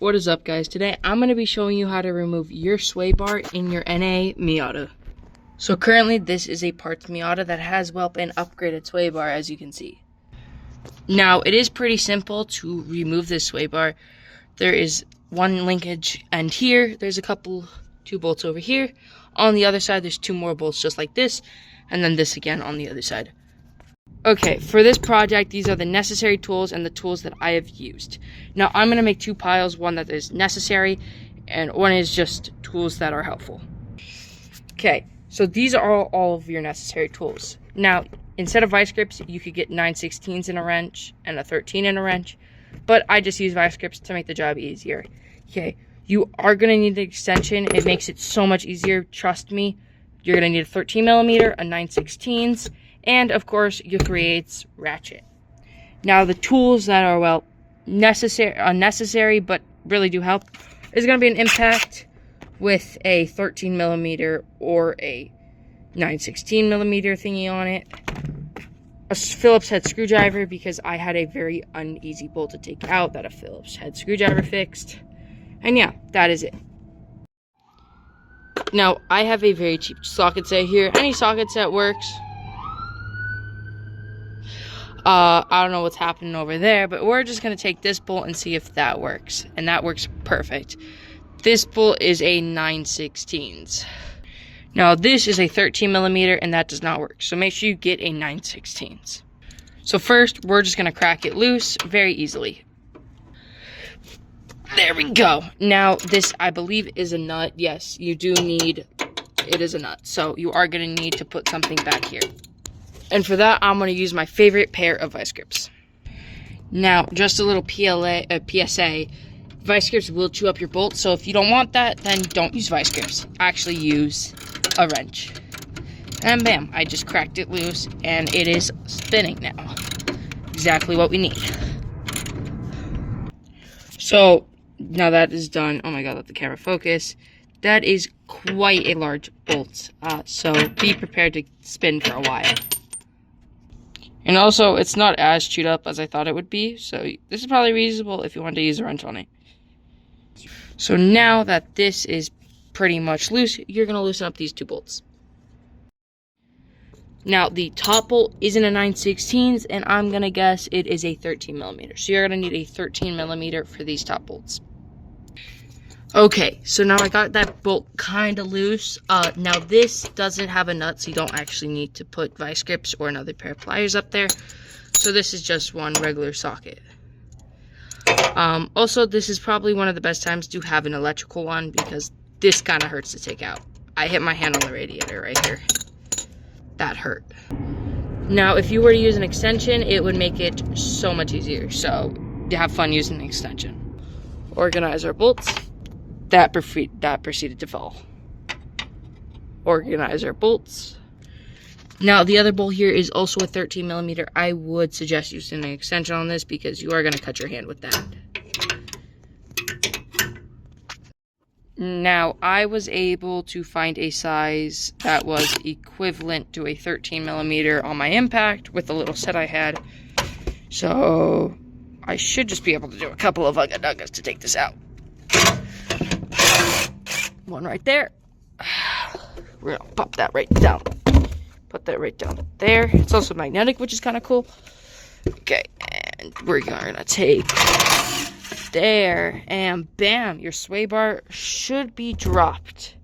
What is up, guys? Today I'm going to be showing you how to remove your sway bar in your NA Miata. So currently this is a parts Miata that has an upgraded sway bar, as you can see. Now it is pretty simple to remove this sway bar. There is one linkage end here, there's two bolts over here. On the other side there's two more bolts just like this, and then this again on the other side. Okay, for this project, these are the necessary tools and the tools that I have used. Now, I'm going to make two piles, one that is necessary, and one is just tools that are helpful. Okay, so these are all of your necessary tools. Now, instead of vice grips, you could get 9/16 in a wrench and a 13 in a wrench, but I just use vice grips to make the job easier. Okay, you are going to need an extension. It makes it so much easier, trust me. You're going to need a 13 millimeter, a 9/16, and of course your 3/8 ratchet. Now the tools that are unnecessary but really do help is going to be an impact with a 13 millimeter or a 9/16 millimeter thingy on it, a Phillips head screwdriver because I had a very uneasy bolt to take out that a Phillips head screwdriver fixed, and yeah, that is it. Now I have a very cheap socket set here, any socket set works. I don't know what's happening over there, but we're just going to take this bolt and see if that works. And that works perfect. This bolt is a 9/16. Now, this is a 13 millimeter, and that does not work. So make sure you get a 9/16. So first, we're just going to crack it loose very easily. There we go. Now, this, I believe, is a nut. Yes, you do need, it is a nut. So you are going to need to put something back here. And for that, I'm going to use my favorite pair of vice grips. Now, just a little PSA, vice grips will chew up your bolts, so if you don't want that, then don't use vice grips. Actually use a wrench. And bam, I just cracked it loose, and it is spinning now. Exactly what we need. So, now that is done, oh my god, let the camera focus. That is quite a large bolt, so be prepared to spin for a while. And also, it's not as chewed up as I thought it would be, so this is probably reasonable if you want to use a wrench on it. So now that this is pretty much loose, you're going to loosen up these two bolts. Now, the top bolt isn't a 9/16, and I'm going to guess it is a 13 millimeter. So you're going to need a 13 millimeter for these top bolts. Okay, so now I got that bolt kind of loose. Now this doesn't have a nut, so you don't actually need to put vice grips or another pair of pliers up there. So this is just one regular socket. Also, this is probably one of the best times to have an electrical one because this kind of hurts to take out. I hit my hand on the radiator right here. That hurt. Now, if you were to use an extension, it would make it so much easier. So, have fun using an extension. Organize our bolts. That proceeded to fall. Organize our bolts. Now, the other bolt here is also a 13 millimeter. I would suggest using an extension on this because you are going to cut your hand with that. Now, I was able to find a size that was equivalent to a 13 millimeter on my impact with the little set I had. So, I should just be able to do a couple of ugga-duggas to take this out. One right there. We're gonna pop that right down. Put that right down there. It's also magnetic, which is kind of cool. Okay, and we're gonna take there, and bam, your sway bar should be dropped.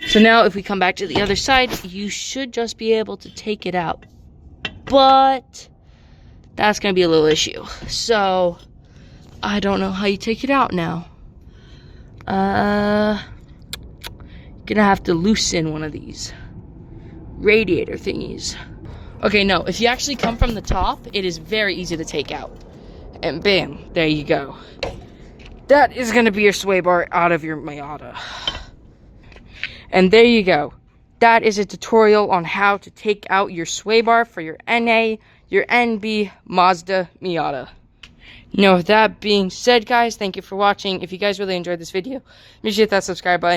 So now if we come back to the other side, you should just be able to take it out. But that's gonna be a little issue. So I don't know how you take it out now. Gonna have to loosen one of these radiator thingies. Okay, no, if you actually come from the top, it is very easy to take out. And bam, there you go. That is gonna be your sway bar out of your Miata. And there you go. That is a tutorial on how to take out your sway bar for your NA, your NB Mazda Miata. Now, with that being said, guys, thank you for watching. If you guys really enjoyed this video, make sure to hit that subscribe button.